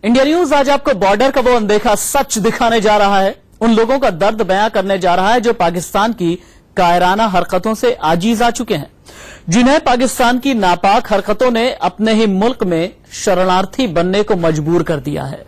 India news आज आपको border का वो अनदेखा सच दिखाने जा रहा है। उन लोगों का दर्द बयां करने जा रहा है जो पाकिस्तान की कायराना हरकतों से आजीज आ चुके हैं, जिन्हें पाकिस्तान की नापाक हरकतों ने अपने ही मुल्क में शरणार्थी बनने को मजबूर कर दिया है।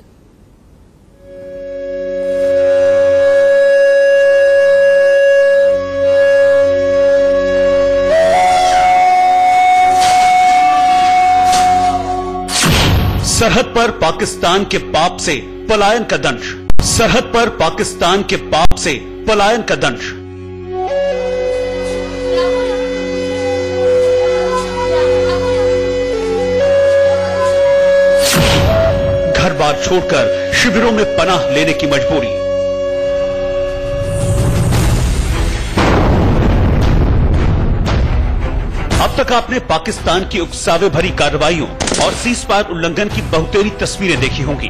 सरहद पर पाकिस्तान के पाप से पलायन का दंश। सरहद पर पाकिस्तान के पाप से पलायन का दंश। घर बार छोड़कर शिविरों में पनाह लेने की मजबूरी। अब तक आपने पाकिस्तान की उकसावे भरी कार्रवाइयों और सीज़फायर उल्लंघन की बहुतेरी तस्वीरें देखी होंगी,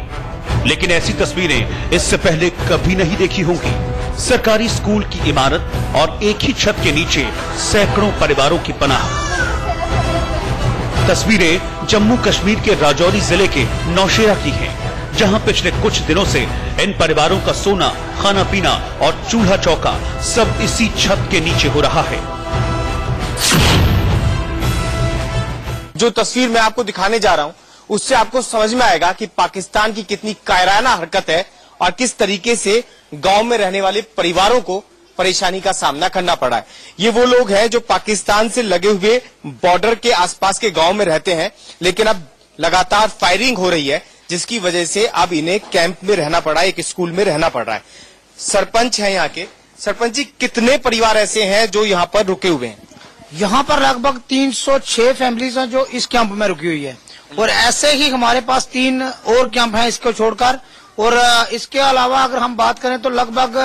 लेकिन ऐसी तस्वीरें इससे पहले कभी नहीं देखी होंगी। सरकारी स्कूल की इमारत और एक ही छत के नीचे सैकड़ों परिवारों की पनाह। तस्वीरें जम्मू कश्मीर के राजौरी जिले के नौशेरा की हैं, जहां पिछले कुछ दिनों से इन परिवारों का सोना, खाना पीना और चूल्हा चौका सब इसी छत के नीचे हो रहा है। जो तस्वीर मैं आपको दिखाने जा रहा हूं, उससे आपको समझ में आएगा कि पाकिस्तान की कितनी कायराना हरकत है और किस तरीके से गांव में रहने वाले परिवारों को परेशानी का सामना करना पड़ा है। ये वो लोग हैं जो पाकिस्तान से लगे हुए बॉर्डर के आसपास के गांव में रहते हैं, लेकिन अब लगातार फायरिंग हो रही है, जिसकी वजह से अब इन्हें कैंप में रहना पड़ा है, एक स्कूल में रहना पड़ रहा है। सरपंच है यहाँ के। सरपंच जी, कितने परिवार ऐसे हैं जो यहाँ पर रुके हुए हैं? यहाँ पर लगभग 306 फैमिलीज हैं जो इस कैंप में रुकी हुई है, और ऐसे ही हमारे पास 3 और कैंप हैं इसको छोड़कर। और इसके अलावा अगर हम बात करें तो लगभग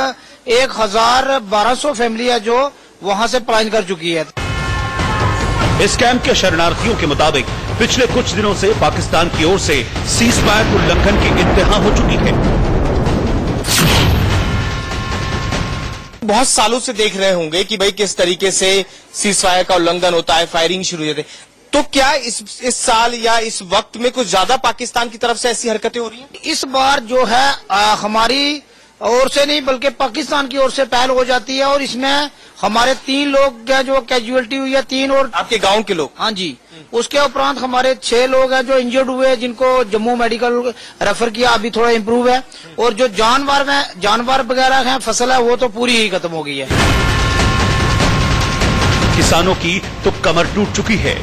1200 फैमिली है जो वहाँ से पलायन कर चुकी है। इस कैंप के शरणार्थियों के मुताबिक पिछले कुछ दिनों से पाकिस्तान की ओर से सीज़फायर उल्लंघन की इंतहा हो चुकी है। बहुत सालों से देख रहे होंगे कि भाई किस तरीके से सीज़फायर का उल्लंघन होता है, फायरिंग शुरू हो जाती है। तो क्या इस साल या इस वक्त में कुछ ज्यादा पाकिस्तान की तरफ से ऐसी हरकतें हो रही हैं? इस बार जो है हमारी ओर से नहीं बल्कि पाकिस्तान की ओर से पहल हो जाती है, और इसमें हमारे 3 लोग हैं जो कैजुअलिटी हुई है, 3 और आपके गांव के लोग। हाँ जी। उसके उपरांत हमारे 6 लोग हैं जो इंजर्ड हुए, जिनको जम्मू मेडिकल रेफर किया, अभी थोड़ा इम्प्रूव है। और जो जानवर वगैरह हैं, फसल है, वो तो पूरी ही खत्म हो गई है। किसानों की तो कमर टूट चुकी है।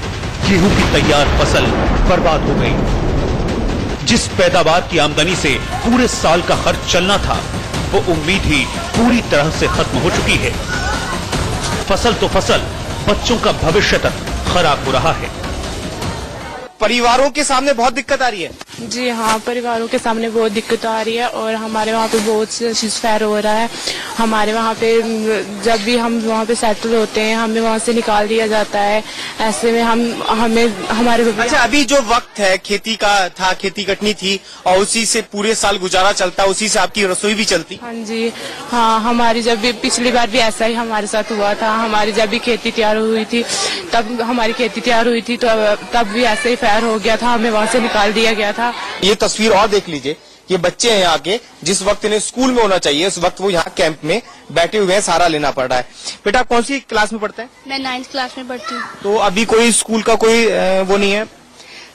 गेहूं की तैयार फसल बर्बाद हो गई। जिस पैदावार की आमदनी से पूरे साल का खर्च चलना था, वो उम्मीद ही पूरी तरह से खत्म हो चुकी है। फसल तो फसल, बच्चों का भविष्य तक खराब हो रहा है। परिवारों के सामने बहुत दिक्कत आ रही है। जी हाँ, परिवारों के सामने बहुत दिक्कत आ रही है, और हमारे वहाँ पे बहुत सीज़फायर हो रहा है। हमारे वहाँ पे जब भी हम वहाँ पे सेटल होते हैं, हमें वहाँ से निकाल दिया जाता है। ऐसे में हमें हमारे अच्छा, अभी जो वक्त है खेती का था, खेती कटनी थी, और उसी से पूरे साल गुजारा चलता, उसी से आपकी रसोई भी चलती। हाँ जी हाँ, हमारी जब भी पिछली बार भी ऐसा ही हमारे साथ हुआ था। हमारी जब भी खेती तैयार हुई थी, तब हमारी खेती तैयार हुई थी, तो तब भी ऐसे ही फायर हो गया था, हमें वहाँ से निकाल दिया गया था। ये तस्वीर और देख लीजिए, ये बच्चे हैं यहाँ के, जिस वक्त इन्हें स्कूल में होना चाहिए उस वक्त वो यहाँ कैंप में बैठे हुए हैं, सहारा लेना पड़ रहा है। बेटा, कौन सी क्लास में पढ़ते हैं? मैं 9th क्लास में पढ़ती हूँ। तो अभी कोई स्कूल का कोई वो नहीं है?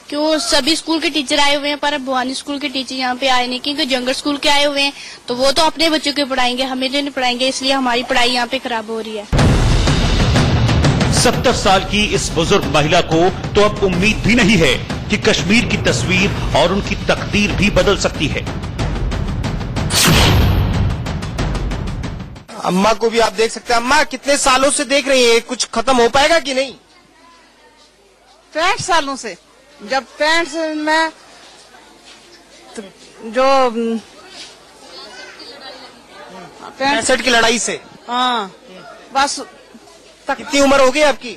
क्यों, सभी स्कूल के टीचर आए हुए हैं, पर अब भवानी स्कूल के टीचर यहाँ पे आए नहीं, क्योंकि जंगल स्कूल के आए हुए हैं, तो वो तो अपने बच्चों को पढ़ाएंगे, हमें नहीं पढ़ाएंगे, इसलिए हमारी पढ़ाई यहाँ पे खराब हो रही है। 70 साल की इस बुजुर्ग महिला को तो अब उम्मीद भी नहीं है कि कश्मीर की तस्वीर और उनकी तकदीर भी बदल सकती है। अम्मा को भी आप देख सकते हैं। अम्मा, कितने सालों से देख रही है, कुछ खत्म हो पाएगा कि नहीं? 65 सालों से। जब 65 में जो 65 की लड़ाई से, हाँ, बस कितनी उम्र हो गई आपकी?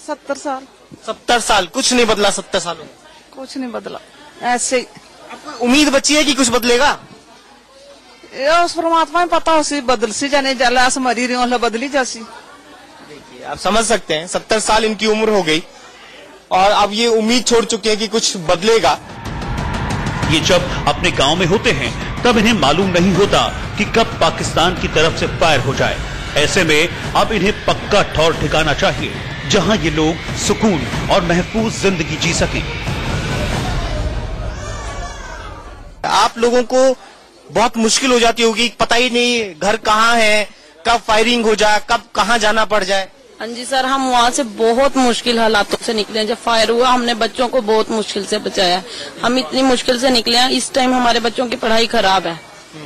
70 साल। 70 साल, कुछ नहीं बदला 70 सालों में? कुछ नहीं बदला, ऐसे ही। आपको उम्मीद बची है कि कुछ बदलेगा? ये उस परमात्मा में पता हो, सी बदल सी जाने जाला मरी रही हो, बदली जासी। देखिए, आप समझ सकते हैं, 70 साल इनकी उम्र हो गई और अब ये उम्मीद छोड़ चुके हैं कि कुछ बदलेगा। ये जब अपने गांव में होते हैं तब इन्हें मालूम नहीं होता कि कब पाकिस्तान की तरफ से फायर हो जाए। ऐसे में अब इन्हें पक्का ठौर ठिकाना चाहिए जहां ये लोग सुकून और महफूज जिंदगी जी सकें। आप लोगों को बहुत मुश्किल हो जाती होगी, पता ही नहीं घर कहाँ है, कब फायरिंग हो जाए, कब कहाँ जाना पड़ जाए। हाँ जी सर, हम वहाँ से बहुत मुश्किल हालातों से निकले हैं। जब फायर हुआ हमने बच्चों को बहुत मुश्किल से बचाया। हम इतनी मुश्किल से निकले हैं। इस टाइम हमारे बच्चों की पढ़ाई खराब है,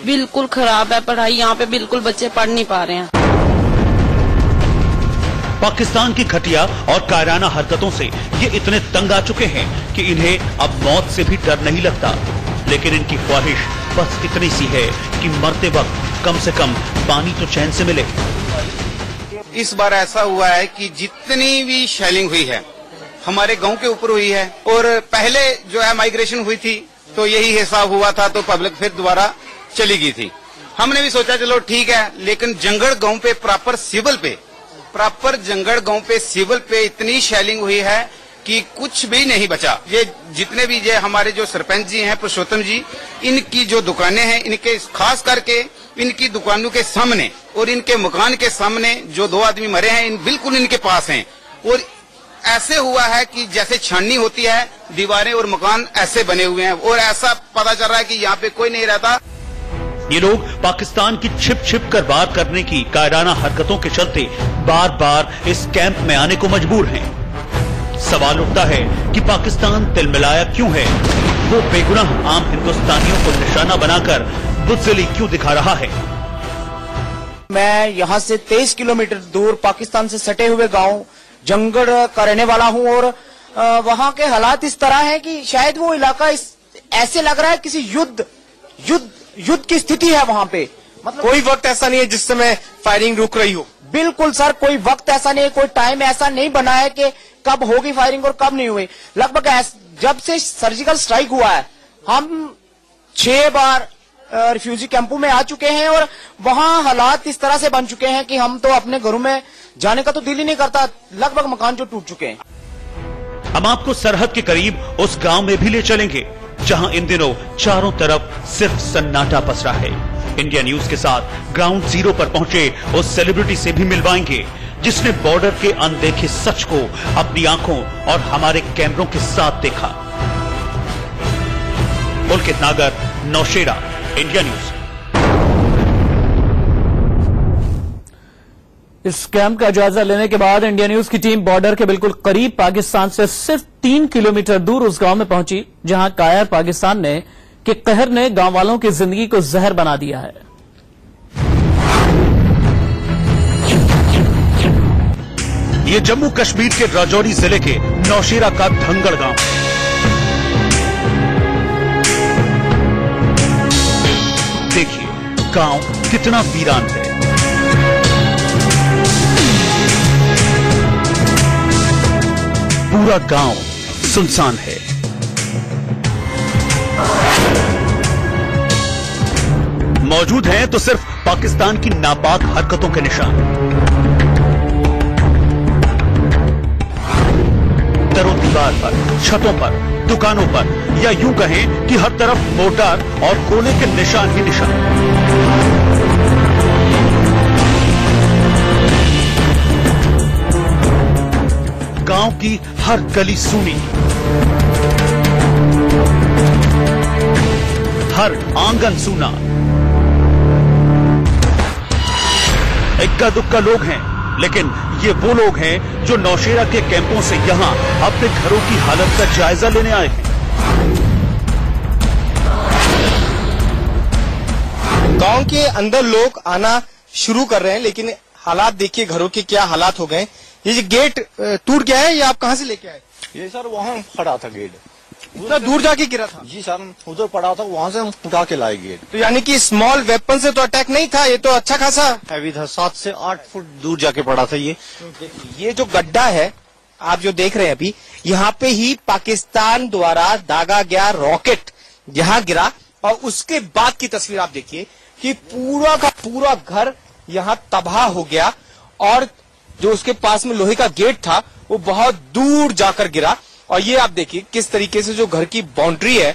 बिल्कुल खराब है पढ़ाई। यहाँ पे बिल्कुल बच्चे पढ़ नहीं पा रहे हैं। पाकिस्तान की घटिया और कायराना हरकतों से ये इतने तंग आ चुके हैं कि इन्हें अब मौत से भी डर नहीं लगता। लेकिन इनकी ख्वाहिश बस इतनी सी है कि मरते वक्त कम से कम पानी तो चैन से मिले। इस बार ऐसा हुआ है कि जितनी भी शेलिंग हुई है हमारे गांव के ऊपर हुई है, और पहले जो है माइग्रेशन हुई थी तो यही हिसाब हुआ था, तो पब्लिक फिर दोबारा चली गई थी। हमने भी सोचा चलो ठीक है, लेकिन जंगड़ गांव पे प्रॉपर जंगड़ गांव पे सिविल पे इतनी शेलिंग हुई है कि कुछ भी नहीं बचा। ये जितने भी ये हमारे जो सरपंच जी हैं, पुरुषोत्तम जी, इनकी जो दुकानें हैं, इनके खास करके इनकी दुकानों के सामने और इनके मकान के सामने जो 2 आदमी मरे हैं, बिल्कुल इनके पास हैं। और ऐसे हुआ है कि जैसे छाननी होती है, दीवारें और मकान ऐसे बने हुए हैं, और ऐसा पता चल रहा है कि यहाँ पे कोई नहीं रहता। ये लोग पाकिस्तान की छिप छिप कर वार करने की कायराना हरकतों के चलते बार बार इस कैंप में आने को मजबूर हैं। सवाल उठता है कि पाकिस्तान तिलमिलाया क्यों है? वो बेगुनाह आम हिंदुस्तानियों को निशाना बनाकर बुज़दिली क्यों दिखा रहा है? मैं यहाँ से 23 किलोमीटर दूर पाकिस्तान से सटे हुए गांव जंगड़ का रहने वाला हूँ, और वहाँ के हालात इस तरह हैं कि शायद वो इलाका ऐसे लग रहा है किसी युद्ध की स्थिति है वहाँ पे। मतलब कोई वक्त ऐसा नहीं है जिस समय फायरिंग रुक रही हो। बिल्कुल सर, कोई वक्त ऐसा नहीं है, कोई टाइम ऐसा नहीं बना है कि कब होगी फायरिंग और कब नहीं हुई। लगभग जब से सर्जिकल स्ट्राइक हुआ है हम 6 बार रिफ्यूजी कैंपों में आ चुके हैं, और वहाँ हालात इस तरह से बन चुके हैं कि हम तो अपने घरों में जाने का तो दिल ही नहीं करता। लगभग मकान जो टूट चुके हैं। हम आपको सरहद के करीब उस गांव में भी ले चलेंगे जहां इन दिनों चारों तरफ सिर्फ सन्नाटा पसरा है। इंडिया न्यूज के साथ ग्राउंड जीरो पर पहुंचे उस सेलिब्रिटी से भी मिलवाएंगे जिसने बॉर्डर के अनदेखे सच को अपनी आंखों और हमारे कैमरों के साथ देखा। पुलकित नागर, नौशेरा, इंडिया न्यूज। इस कैंप का जायजा लेने के बाद इंडिया न्यूज की टीम बॉर्डर के बिल्कुल करीब पाकिस्तान से सिर्फ 3 किलोमीटर दूर उस गांव में पहुंची जहां कायर पाकिस्तान के कहर ने गांव वालों की जिंदगी को जहर बना दिया है। ये जम्मू कश्मीर के राजौरी जिले के नौशेरा का धंगड़ गांव। देखिए गांव कितना वीरान है। पूरा गांव सुनसान है। मौजूद हैं तो सिर्फ पाकिस्तान की नापाक हरकतों के निशान। दरों दीवार पर, छतों पर, दुकानों पर, या यूं कहें कि हर तरफ मोर्टार और गोले के निशान ही निशान। गांव की हर गली सूनी, हर आंगन सूना। इक्का दुक्का लोग हैं, लेकिन ये वो लोग हैं जो नौशेरा के कैंपों से यहां अपने घरों की हालत का जायजा लेने आए हैं। गांव के अंदर लोग आना शुरू कर रहे हैं, लेकिन हालात देखिए घरों के क्या हालात हो गए। ये जो गेट टूट गया है, ये आप कहाँ से लेके आए? ये सर वहाँ खड़ा था गेट, उतना दूर जाके गिरा था? जी सर, उधर पड़ा था, वहाँ से हम उठा के लाए गेट। तो यानी कि स्मॉल वेपन से तो अटैक नहीं था, ये तो अच्छा खासा हैवी था। 7 से 8 फुट दूर जाके पड़ा था ये जो गड्ढा है आप जो देख रहे हैं अभी, यहाँ पे ही पाकिस्तान द्वारा दागा गया रॉकेट यहाँ गिरा, और उसके बाद की तस्वीर आप देखिए कि पूरा का पूरा घर यहाँ तबाह हो गया, और जो उसके पास में लोहे का गेट था वो बहुत दूर जाकर गिरा। और ये आप देखिए किस तरीके से जो घर की बाउंड्री है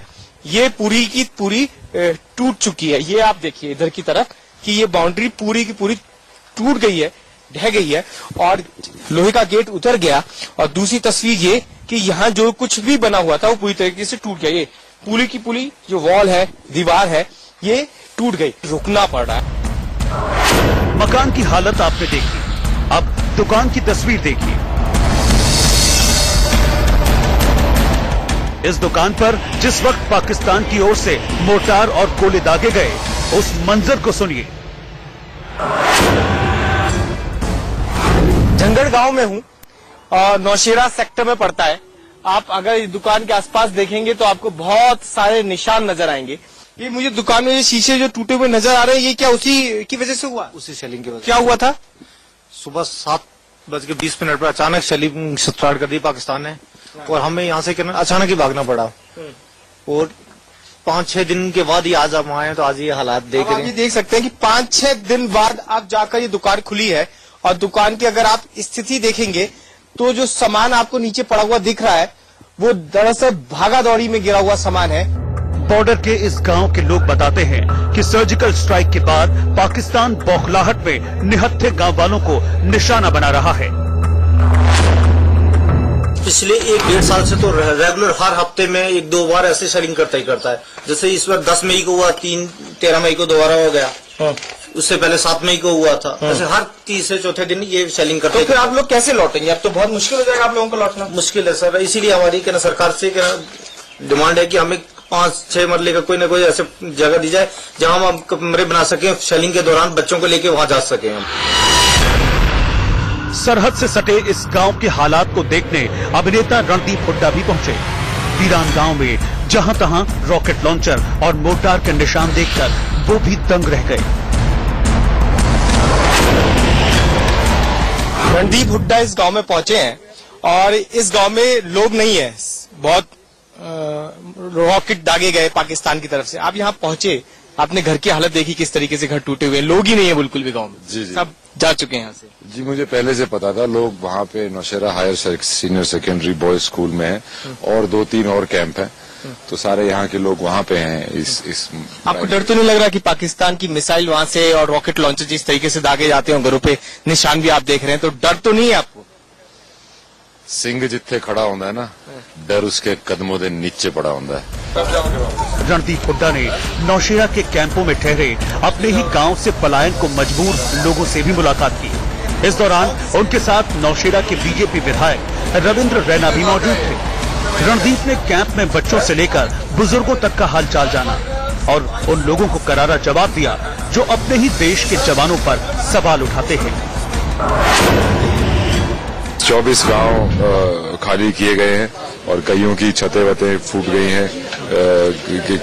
ये पूरी की पूरी टूट चुकी है। ये आप देखिए इधर की तरफ कि ये बाउंड्री पूरी की पूरी टूट गई है, ढह गई है और लोहे का गेट उतर गया। और दूसरी तस्वीर ये कि यहाँ जो कुछ भी बना हुआ था वो पूरी तरीके से टूट गया। ये पूरी की पूरी जो वॉल है, दीवार है, ये टूट गई। रुकना पड़ रहा है। मकान की हालत आपने देखी, अब दुकान की तस्वीर देखिए। इस दुकान पर जिस वक्त पाकिस्तान की ओर से मोर्टार और गोले दागे गए, उस मंजर को सुनिए। झंगड़ गांव में हूं और नौशेरा सेक्टर में पड़ता है। आप अगर इस दुकान के आसपास देखेंगे तो आपको बहुत सारे निशान नजर आएंगे। ये मुझे दुकान में ये शीशे जो टूटे हुए नजर आ रहे हैं, ये क्या उसी की वजह से हुआ? उसी शेलिंग की वजह से। क्या हुआ था? सुबह 7:20 पर अचानक शेलिंग स्टार्ट कर दी पाकिस्तान ने और हमें यहाँ से अचानक ही भागना पड़ा। और 5-6 दिन के बाद ही आज हम आए तो आज ये हालात देख रहे हैं। आप देख सकते हैं कि 5-6 दिन बाद आप जाकर ये दुकान खुली है और दुकान की अगर आप स्थिति देखेंगे तो जो सामान आपको नीचे पड़ा हुआ दिख रहा है वो दरअसल भागा दौड़ी में गिरा हुआ सामान है। बॉर्डर के इस गांव के लोग बताते हैं कि सर्जिकल स्ट्राइक के बाद पाकिस्तान बौखलाहट में निहत्थे गांव वालों को निशाना बना रहा है। पिछले 1-1.5 साल से तो रेगुलर हर हफ्ते में 1-2 बार ऐसे शेलिंग करता ही करता है। जैसे इस बार 10 मई को हुआ, 13 मई को दोबारा हो गया, उससे पहले 7 मई को हुआ था। ऐसे हर 3 से 4थे दिन ये शेलिंग करते। तो फिर आप लोग कैसे लौटेंगे? अब तो बहुत मुश्किल हो जाएगा आप लोगों को लौटना। मुश्किल है सर, इसीलिए हमारी सरकार से डिमांड है कि हमें 5-6 मरले का कोई ना कोई ऐसे जगह दी जाए जहां हम कमरे बना सकें, शेलिंग के दौरान बच्चों को लेके वहां जा सकें हम। सरहद से सटे इस गांव के हालात को देखने अभिनेता रणदीप हुड्डा भी पहुंचे। वीरान गांव में जहां तहां रॉकेट लॉन्चर और मोर्टार के निशान देखकर वो भी दंग रह गए। रणदीप हुड्डा इस गांव में पहुंचे हैं और इस गांव में लोग नहीं है, बहुत रॉकेट दागे गए पाकिस्तान की तरफ से। आप यहाँ पहुंचे, आपने घर की हालत देखी किस तरीके से घर टूटे हुए, लोग ही नहीं है बिल्कुल भी गांव में। जी। सब जा चुके हैं यहाँ से। जी, मुझे पहले से पता था। लोग वहाँ पे Nowshera higher senior secondary boys school में है और 2-3 और कैंप है, तो सारे यहाँ के लोग वहाँ पे हैं। इस आपको डर तो नहीं लग रहा कि पाकिस्तान की मिसाइल वहाँ से और रॉकेट लॉन्चर जिस तरीके से दागे जाते हैं, घरों पे निशान भी आप देख रहे हैं, तो डर तो नहीं है आपको? सिंह जिथे खड़ा होता है ना, डर उसके कदमों के नीचे पड़ा होता है। रणदीप हुड्डा ने नौशेरा के कैंपों में ठहरे अपने ही गांव से पलायन को मजबूर लोगों से भी मुलाकात की। इस दौरान उनके साथ नौशेरा के बीजेपी विधायक रविंद्र रैना भी मौजूद थे। रणदीप ने कैंप में बच्चों से लेकर बुजुर्गों तक का हालचाल जाना और उन लोगों को करारा जवाब दिया जो अपने ही देश के जवानों पर सवाल उठाते हैं। 24 गांव खाली किए गए हैं और कईयों की छतें वतें फूट गई हैं,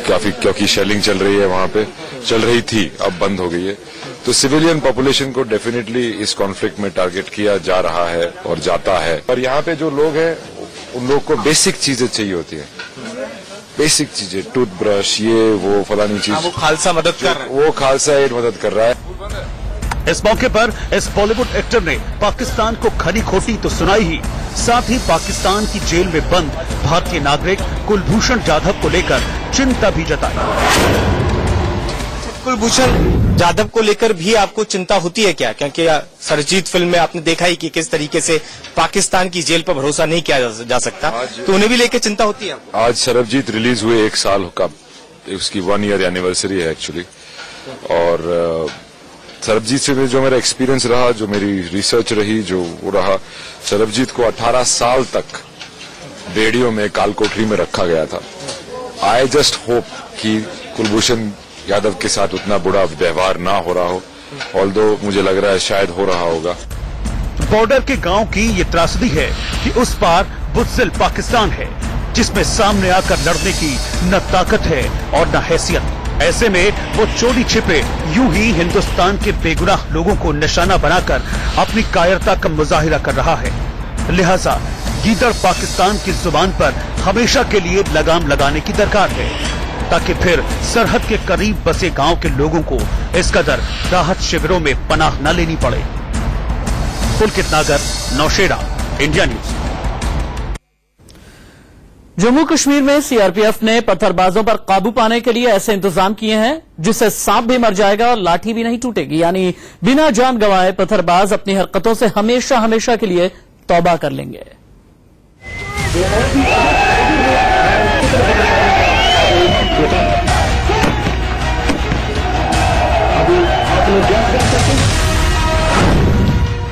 काफी, क्योंकि शेलिंग चल रही है वहां पे, चल रही थी, अब बंद हो गई है। तो सिविलियन पॉपुलेशन को डेफिनेटली इस कॉन्फ्लिक्ट में टारगेट किया जा रहा है और जाता है। पर यहाँ पे जो लोग हैं उन लोग को बेसिक चीजें चाहिए होती है, बेसिक चीजें, टूथब्रश, ये वो फलानी चीज। वो खालसा मदद कर रहा है, वो खालसा एड मदद कर रहा है। इस मौके पर इस बॉलीवुड एक्टर ने पाकिस्तान को खरी खोटी तो सुनाई ही, साथ ही पाकिस्तान की जेल में बंद भारतीय नागरिक कुलभूषण जाधव को लेकर चिंता भी जताई। कुलभूषण जाधव को लेकर भी आपको चिंता होती है क्या? क्योंकि सरजीत फिल्म में आपने देखा ही कि किस तरीके से पाकिस्तान की जेल पर भरोसा नहीं किया जा सकता, तो उन्हें भी लेकर चिंता होती है। आज सरबजीत रिलीज हुए 1 साल का, उसकी 1 ईयर एनिवर्सरी है एक्चुअली। और सरबजीत से जो मेरा एक्सपीरियंस रहा, जो मेरी रिसर्च रही, जो वो रहा, सरबजीत को 18 साल तक रेडियो में काल कोठरी में रखा गया था। आई जस्ट होप कि कुलभूषण यादव के साथ उतना बुरा व्यवहार ना हो रहा हो, ऑल्दो मुझे लग रहा है शायद हो रहा होगा। बॉर्डर के गांव की ये त्रासदी है कि उस पार बुज़दिल पाकिस्तान है, जिसमें सामने आकर लड़ने की न ताकत है और न हैसियत। ऐसे में वो चोरी छिपे यूं ही हिंदुस्तान के बेगुनाह लोगों को निशाना बनाकर अपनी कायरता का मुजाहिरा कर रहा है। लिहाजा गीदड़ पाकिस्तान की जुबान पर हमेशा के लिए लगाम लगाने की दरकार है, ताकि फिर सरहद के करीब बसे गांव के लोगों को इस कदर राहत शिविरों में पनाह न लेनी पड़े। पुलकित नागर, नौशेरा, इंडिया न्यूज। जम्मू कश्मीर में सीआरपीएफ ने पत्थरबाजों पर काबू पाने के लिए ऐसे इंतजाम किए हैं जिससे सांप भी मर जाएगा और लाठी भी नहीं टूटेगी, यानी बिना जान गंवाए पत्थरबाज अपनी हरकतों से हमेशा हमेशा के लिए तौबा कर लेंगे।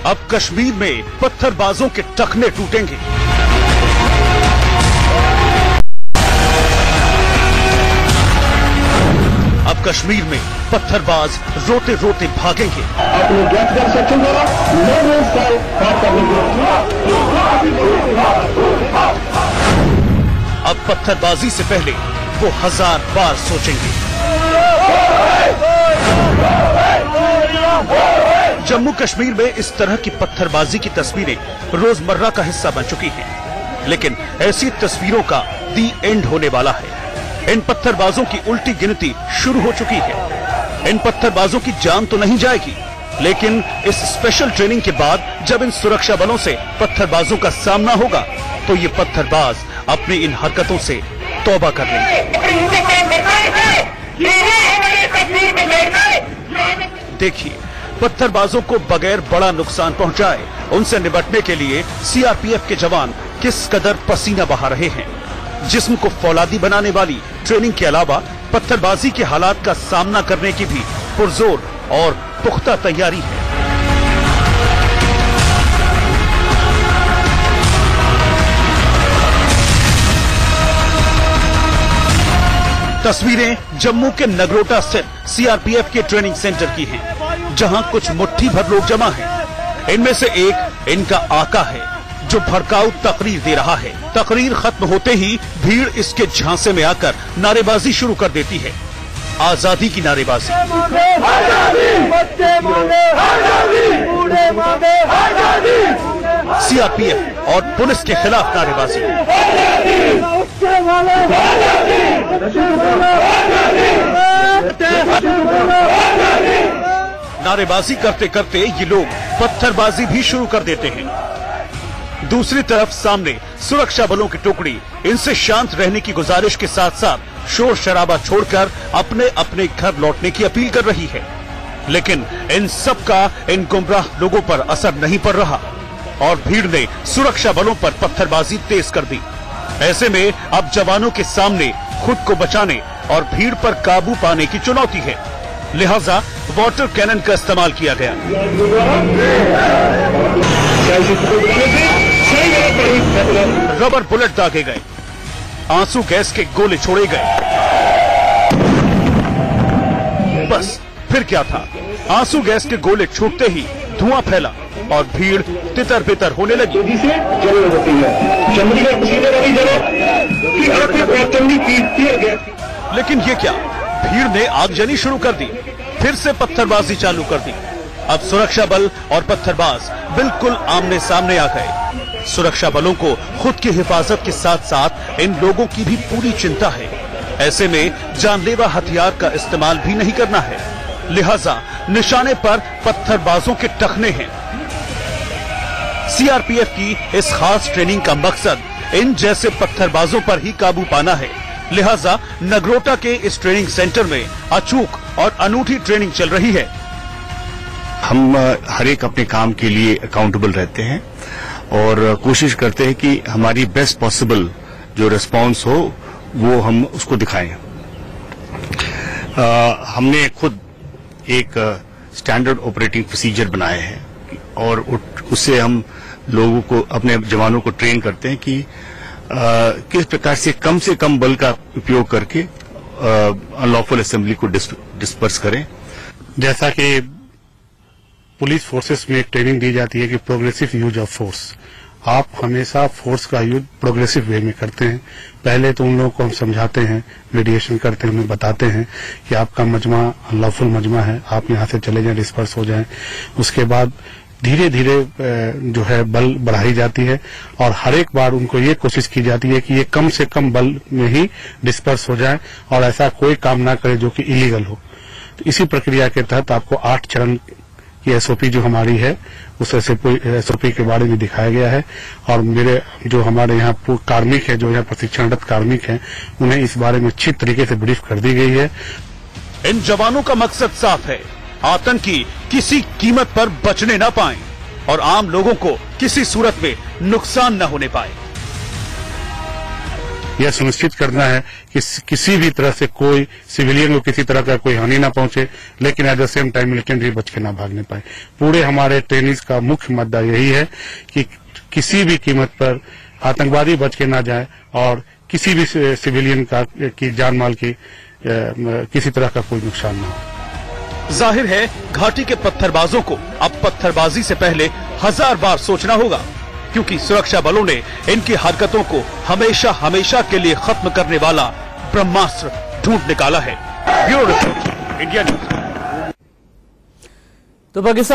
अब कश्मीर में पत्थरबाजों के टखने टूटेंगे। अब कश्मीर में पत्थरबाज रोते रोते भागेंगे। अब पत्थरबाजी से पहले वो 1000 बार सोचेंगे। जम्मू कश्मीर में इस तरह की पत्थरबाजी की तस्वीरें रोजमर्रा का हिस्सा बन चुकी हैं, लेकिन ऐसी तस्वीरों का दी एंड होने वाला है। इन पत्थरबाजों की उल्टी गिनती शुरू हो चुकी है। इन पत्थरबाजों की जान तो नहीं जाएगी, लेकिन इस स्पेशल ट्रेनिंग के बाद जब इन सुरक्षा बलों से पत्थरबाजों का सामना होगा तो ये पत्थरबाज अपनी इन हरकतों से तौबा कर लेंगे। देखिए, पत्थरबाजों को बगैर बड़ा नुकसान पहुंचाए उनसे निपटने के लिए सीआरपीएफ के जवान किस कदर पसीना बहा रहे हैं। जिस्म को फौलादी बनाने वाली ट्रेनिंग के अलावा पत्थरबाजी के हालात का सामना करने की भी पुरजोर और पुख्ता तैयारी है। तस्वीरें जम्मू के नगरोटा स्थित सीआरपीएफ के ट्रेनिंग सेंटर की हैं, जहां कुछ मुट्ठी भर लोग जमा हैं। इनमें से एक इनका आका है जो भड़काऊ तकरीर दे रहा है। तकरीर खत्म होते ही भीड़ इसके झांसे में आकर नारेबाजी शुरू कर देती है। आजादी की नारेबाजी। सीआरपीएफ और पुलिस के खिलाफ नारेबाजी। नारेबाजी करते करते ये लोग पत्थरबाजी भी शुरू कर देते हैं। दूसरी तरफ सामने सुरक्षा बलों की टुकड़ी इनसे शांत रहने की गुजारिश के साथ साथ शोर शराबा छोड़कर अपने अपने घर लौटने की अपील कर रही है, लेकिन इन सब का इन गुमराह लोगों पर असर नहीं पड़ रहा और भीड़ ने सुरक्षा बलों पर पत्थरबाजी तेज कर दी। ऐसे में अब जवानों के सामने खुद को बचाने और भीड़ पर काबू पाने की चुनौती है, लिहाजा वाटर कैनन का इस्तेमाल किया गया। रबर बुलेट दागे गए, आंसू गैस के गोले छोड़े गए। बस फिर क्या था, आंसू गैस के गोले छूटते ही धुआं फैला और भीड़ तितर बितर होने लगी। लेकिन ये क्या, भीड़ ने आगजनी शुरू कर दी, फिर से पत्थरबाजी चालू कर दी। अब सुरक्षा बल और पत्थरबाज बिल्कुल आमने सामने आ गए। सुरक्षा बलों को खुद की हिफाजत के साथ साथ इन लोगों की भी पूरी चिंता है। ऐसे में जानलेवा हथियार का इस्तेमाल भी नहीं करना है, लिहाजा निशाने पर पत्थरबाजों के टखने हैं। सीआरपीएफ की इस खास ट्रेनिंग का मकसद इन जैसे पत्थरबाजों पर ही काबू पाना है, लिहाजा नगरोटा के इस ट्रेनिंग सेंटर में अचूक और अनूठी ट्रेनिंग चल रही है। हम हर एक अपने काम के लिए अकाउंटेबल रहते हैं और कोशिश करते हैं कि हमारी बेस्ट पॉसिबल जो रिस्पांस हो वो हम उसको दिखाएं। हमने खुद एक स्टैंडर्ड ऑपरेटिंग प्रोसीजर बनाए हैं और उससे हम लोगों को, अपने जवानों को ट्रेन करते हैं कि किस प्रकार से कम बल का उपयोग करके अनलॉफुल असेंबली को डिस्पर्स करें। जैसा कि पुलिस फोर्सेस में एक ट्रेनिंग दी जाती है कि प्रोग्रेसिव यूज ऑफ फोर्स, आप हमेशा फोर्स का यूज प्रोग्रेसिव वे में करते हैं। पहले तो उन लोगों को हम समझाते हैं, मेडिएशन करते हैं, उन्हें बताते हैं कि आपका मजमा अनलॉफुल मजमा है, आप यहाँ से चले जाएं, डिस्पर्स हो जाएं। उसके बाद धीरे धीरे जो है बल बढ़ाई जाती है और हर एक बार उनको ये कोशिश की जाती है कि ये कम से कम बल में ही डिस्पर्स हो जाए और ऐसा कोई काम ना करे जो कि इलीगल हो। तो इसी प्रक्रिया के तहत आपको 8 चरण कि एसओपी जो हमारी है उस एसओपी के बारे में दिखाया गया है और मेरे जो हमारे यहाँ कार्मिक है, जो यहाँ प्रशिक्षणरत कार्मिक हैं, उन्हें इस बारे में अच्छी तरीके से ब्रीफ कर दी गई है। इन जवानों का मकसद साफ है, आतंकी किसी कीमत पर बचने न पाएं और आम लोगों को किसी सूरत में नुकसान न होने पाए। यह सुनिश्चित करना है कि किसी भी तरह से कोई सिविलियन को किसी तरह का कोई हानि ना पहुंचे, लेकिन at the same time militant भी बच के ना भागने पाए। पूरे हमारे ट्रेनिंग का मुख्य मुद्दा यही है कि किसी भी कीमत पर आतंकवादी बच के ना जाए और किसी भी सिविलियन की जान माल की किसी तरह का कोई नुकसान ना हो। जाहिर है घाटी के पत्थरबाजों को अब पत्थरबाजी से पहले 1000 बार सोचना होगा, क्योंकि सुरक्षा बलों ने इनकी हरकतों को हमेशा हमेशा के लिए खत्म करने वाला ब्रह्मास्त्र ढूंढ निकाला है। Bureau report, India news. तो पाकिस्तान